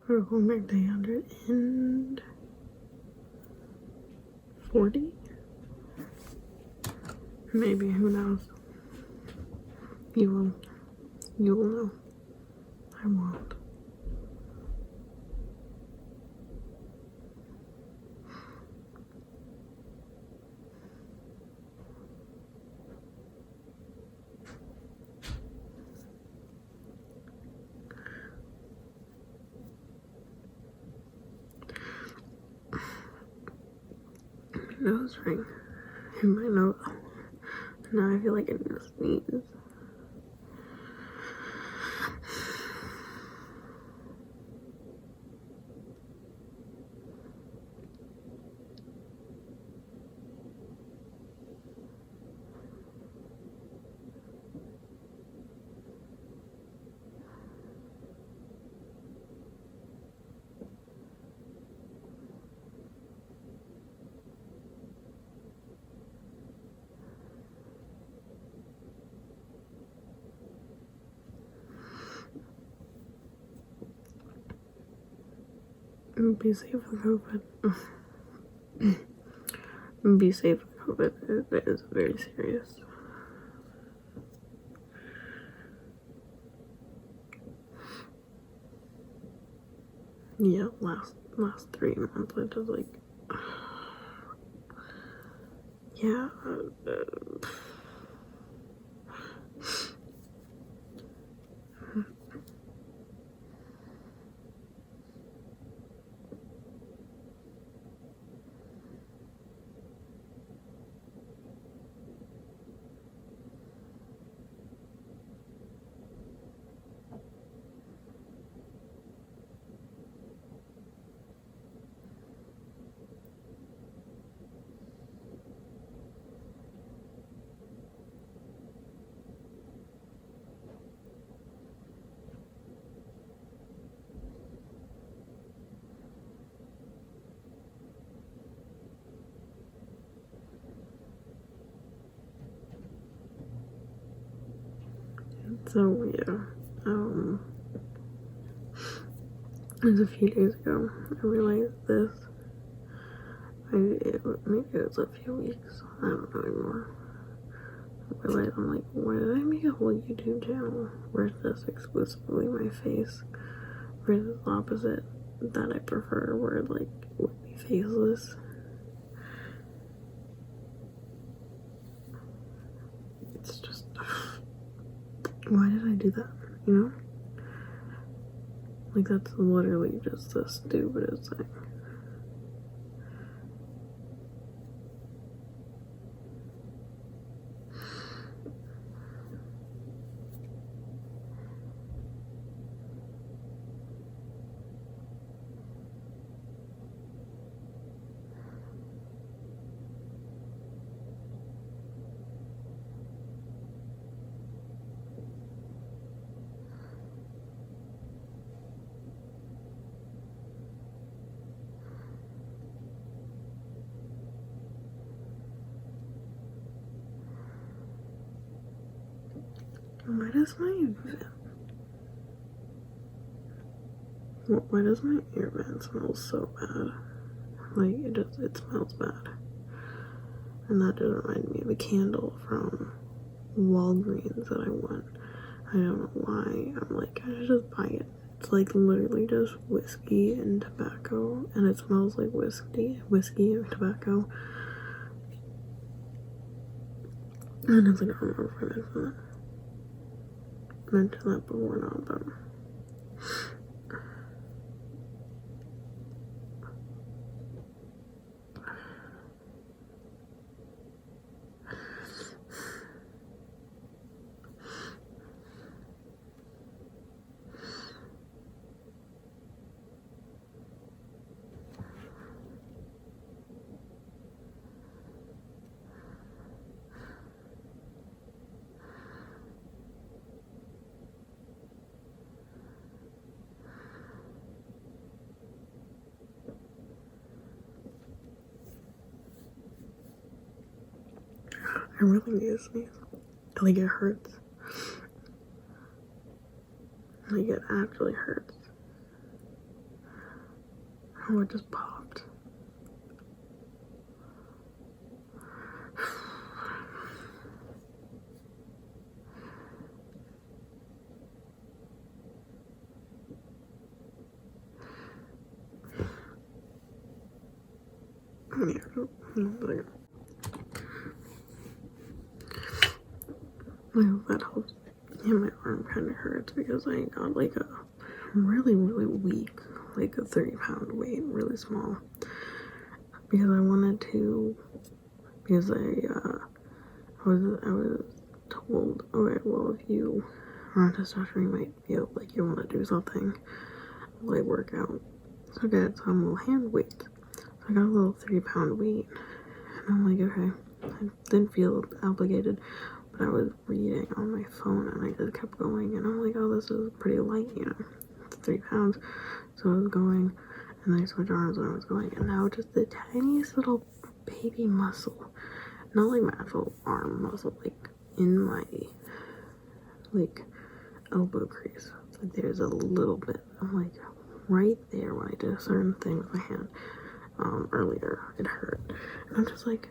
We're going back to 140? Maybe, who knows? You will know. I won't. My nose ring. In my nose. Now I feel like I need to sneeze. Be safe with COVID. Be safe with COVID. It is very serious. Yeah, last 3 months I just like, yeah. So yeah, it was a few days ago. I realized this. Maybe it was a few weeks. I don't know anymore. I realized I'm like, why did I make a whole YouTube channel where it's just exclusively my face, versus the opposite that I prefer, where it like would be faceless. It's just, why did I do that? You know? Like, that's literally just the stupidest thing. Why does my ear vent smell so bad? Like, it smells bad. And that just reminded me of a candle from Walgreens that I want. I don't know why. I'm like, I should just buy it. It's like literally just whiskey and tobacco, and it smells like whiskey and tobacco. And it's like, I don't remember if I mentioned that before or not, but I really need to sneeze. Like, it hurts. Like, it actually hurts. Oh, it just popped. Yeah, I hope that helps. Yeah, my arm kind of hurts because I got like a really, really weak, like a 30-pound weight, really small. Because I wanted to, because I was told, okay, well, if you are on testosterone, you might feel like you want to do something, like work out. So I got some little hand weights. So I got a little 3-pound weight, and I'm like, okay. I didn't feel obligated, but I was reading on my phone, and I just kept going, and I'm like, oh, this is pretty light, you know, it's 3 pounds. So I was going, and then I switched arms, and I was going, and now just the tiniest little baby muscle, not like my actual arm muscle, like in my like elbow crease. It's like there's a little bit. I'm like right there when I did a certain thing with my hand earlier. It hurt. And I'm just like,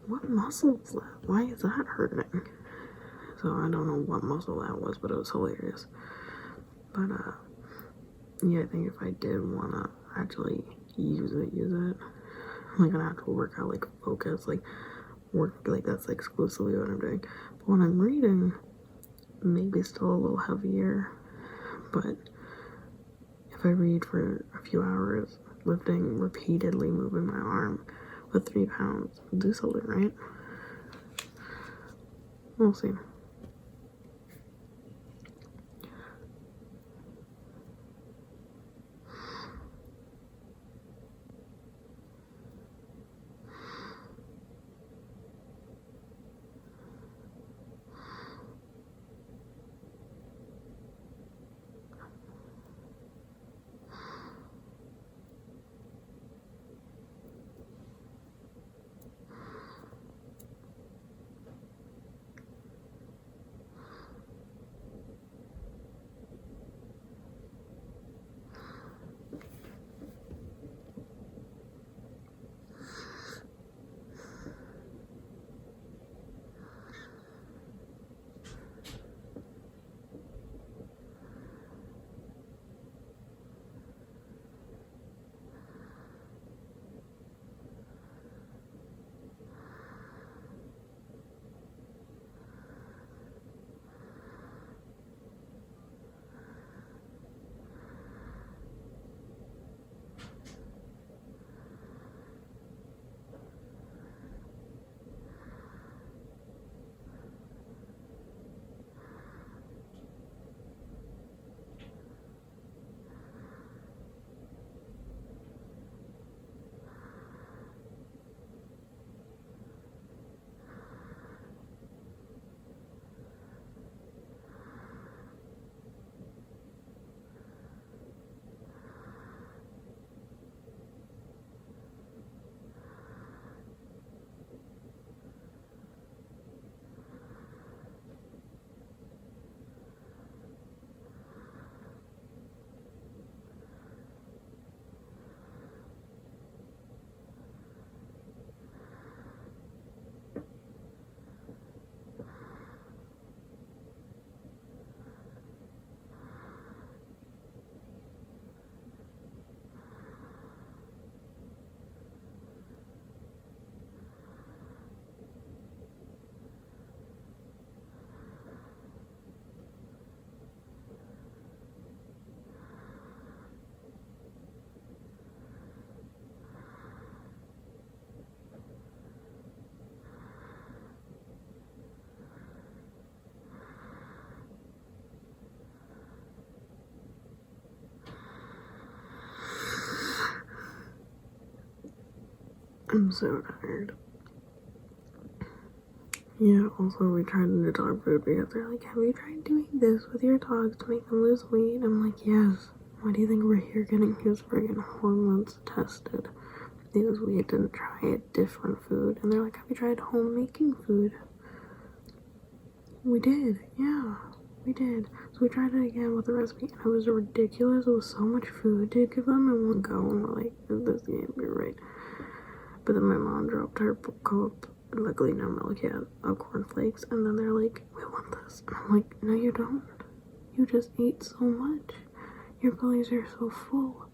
what muscle is that? Why is that hurting? So I don't know what muscle that was, but it was hilarious. But yeah, I think if I did wanna actually use it, like an actual workout, like focus, like work, like that's like exclusively what I'm doing. But when I'm reading, maybe still a little heavier, but if I read for a few hours, lifting repeatedly, moving my arm with 3 pounds, I'll do something, right? We'll see. I'm so tired. Yeah, also we tried new dog food because they're like, have you tried doing this with your dogs to make them lose weight? I'm like, yes. Why do you think we're here getting his friggin' hormones tested? Because we didn't try a different food. And they're like, have you tried home making food? We did, yeah. We did. So we tried it again with the recipe, and it was ridiculous. It was so much food to give them in one go, and we're like, this can't be right. But then my mom dropped her cup, luckily no milk yet, of cornflakes, and then they're like, we want this. And I'm like, no you don't. You just ate so much. Your bellies are so full.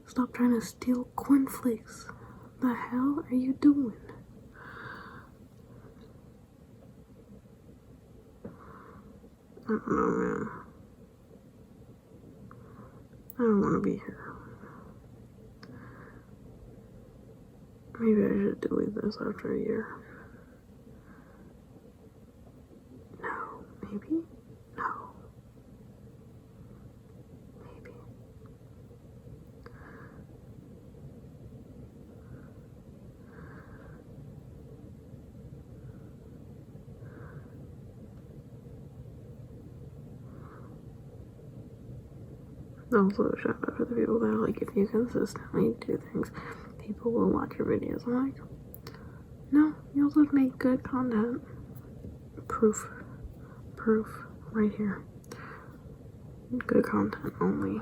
Stop trying to steal cornflakes. The hell are you doing? I don't know, man. I don't want to be here. Maybe I should delete this after a year. No. Maybe? No. Maybe. Also, shout out to the people that are like, if you consistently do things, people will watch your videos. I'm like, no, you also make good content. Proof. Right here. Good content only.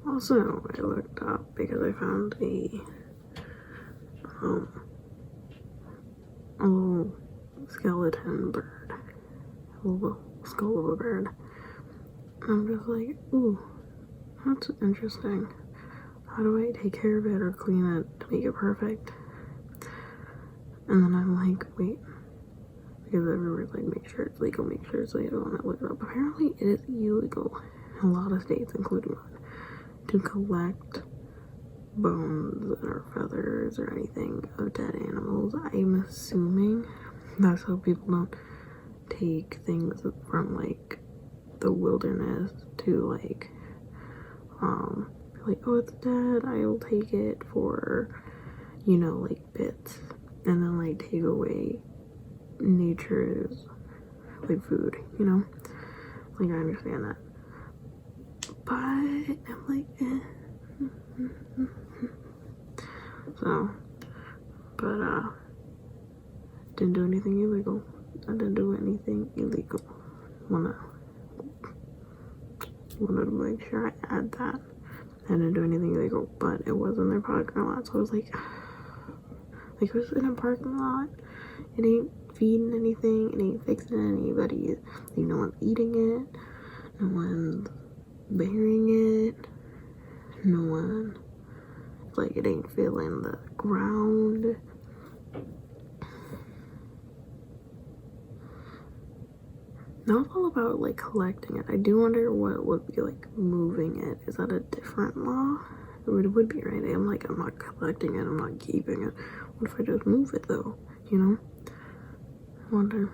Also, I looked up because I found a little skeleton bird, a little skull of a bird. I'm just like, ooh, that's interesting. How do I take care of it or clean it to make it perfect? And then I'm like, wait, because everyone's like, make sure it's legal, make sure it's legal, and I look it up. Apparently, it is illegal in a lot of states, including mine, to collect bones or feathers or anything of dead animals. I'm assuming that's how people don't take things from like the wilderness to like oh, it's dead, I will take it for, you know, like bits, and then like take away nature's like food, you know, like I understand that, but I'm like so, but didn't do anything illegal. I didn't do anything illegal. Wanted to make sure I add that. I didn't do anything illegal, but it was in their parking lot, so I was like it was in a parking lot. It ain't feeding anything. It ain't fixing anybody. Like, no one's eating it. No one's burying it. No one. Like, it ain't filling the ground. Now it's all about like collecting it. I do wonder what would be like moving it. Is that a different law? It would be, right? I'm like, I'm not collecting it, I'm not keeping it. What if I just move it though? You know? I wonder.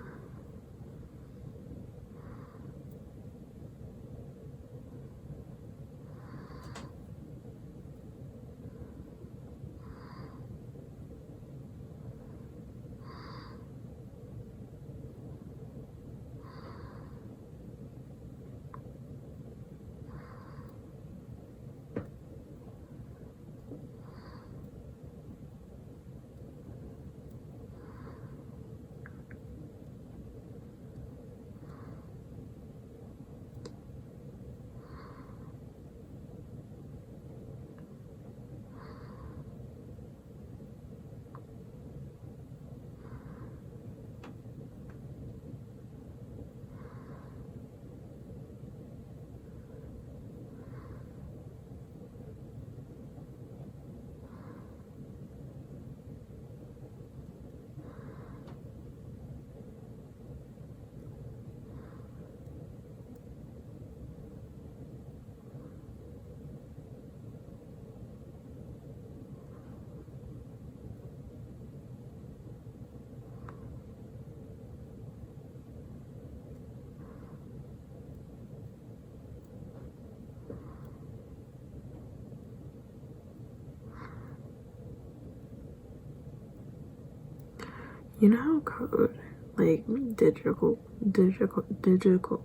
You know how code, like digital, digital, digital,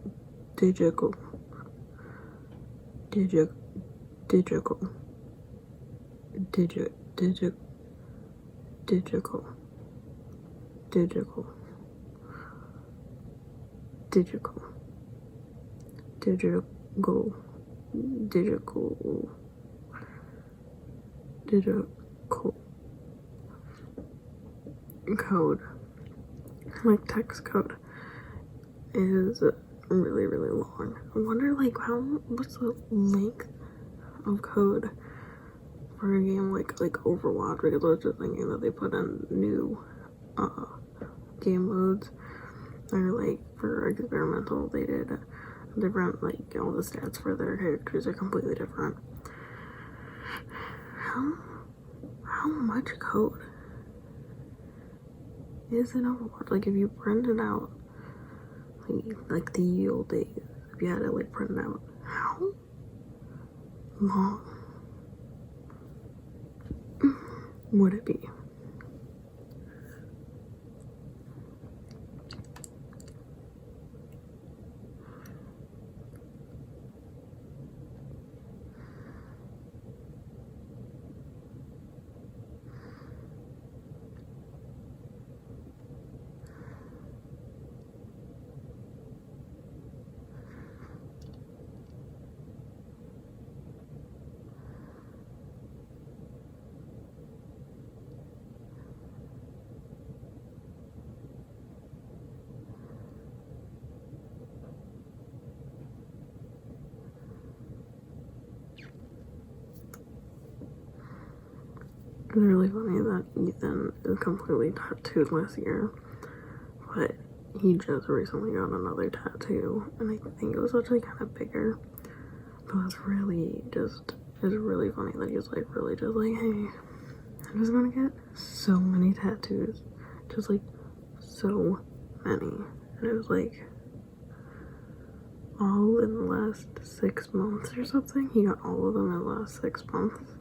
digital, digital, digital, digital, digital, digital, digital, digital, digital, digital, digital code, like text code, is really, really long. I wonder, like, what's the length of code for a game like Overwatch, because I was just thinking that they put in new game modes, or like for experimental they did different, like all the stats for their characters are completely different. How much code is in Overwatch? Like if you print it out, like the old days, if you had to like print it out, how long would it be? It's really funny that Ethan is completely tattooed last year, but he just recently got another tattoo, and I think it was actually kind of bigger. But it's really funny that he's like really just like, hey, I'm just gonna get so many tattoos, just like so many, and it was like all in the last 6 months or something. He got all of them in the last 6 months.